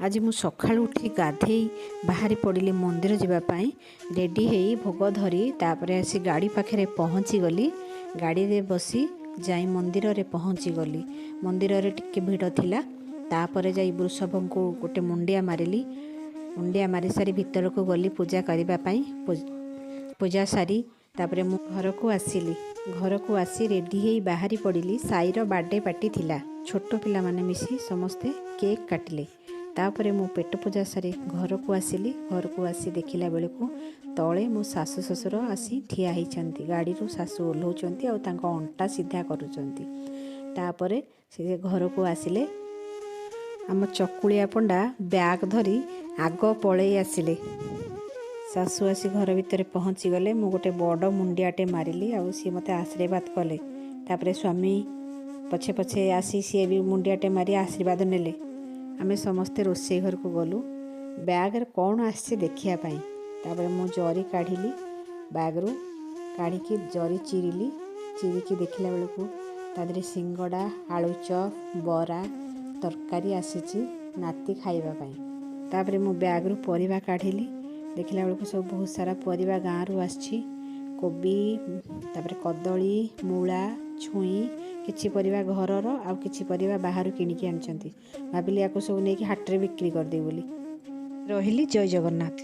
आज मु सकाळୁ उठी गाधेई बाहरी पड़िली मंदिर जावाई रेडी हो भोग धरी तापर आसी गाड़ी पाखे पहुँची गली। गाड़ी रे बसी जाई मंदिर रे पहुँची गली। मंदिर रे टिके भिड़ थिला। तापर जाई वृषभ को गोटे मुंडिया मारिली। मुंडिया मारी सारी भीतर को गली पूजा करने। पूजा सारी तापर मु घर को आसिली। घर को आसी रेडी हो बाहरी पड़िली। साईर बर्थडे पार्टी थिला। छोट पिला माने मिसी समस्ते केक काटिले। तापर मु पेट पूजा सारी घर को आसिली। घर को आसी देखिला बेले को तले मो सासु ससुर आसी ठिया होइछंती। गाड़ी रो सासु ओल्होचंती आ तांको अंटा सीधा करूचंती। तापर से घर को आसिले। आम चकुलिया पंडा बैग धरी आग पलई आसिले। सासु आसी घर भितर पहुँची गले। मु गोटे बड़ मुंडियाटे मारिली आ सी मते आशीर्वाद कले। तापर स्वामी पछे पछे आसी सी भी मुंडियाटे मारी आशीर्वाद नेले। आमे समस्ते रोषे घर को गलु। बैग रे कौन आसी देखिया पाई। तापर मु जरी काढ़िली। बैग रू काढ़िकी जरी चिरिली। चिरिकी देखिला बेले को तादरे सिंगड़ा आलू चप बरा तरकारी आसीची नाती खाइबा पाई। तापर मु बैग रू परिबा काढ़िली। देखिला बेले को सब बहुत सारा परिबा गाँ रू आसी। कोबी तापर कदली मूला छुई किछि परिबा घरर आ किछि परिबा बाहर किनिकी आनछंती। भाबिली याको सब नेकी हाट रे बिक्री कर दे बोली। रहिली। जय जगन्नाथ।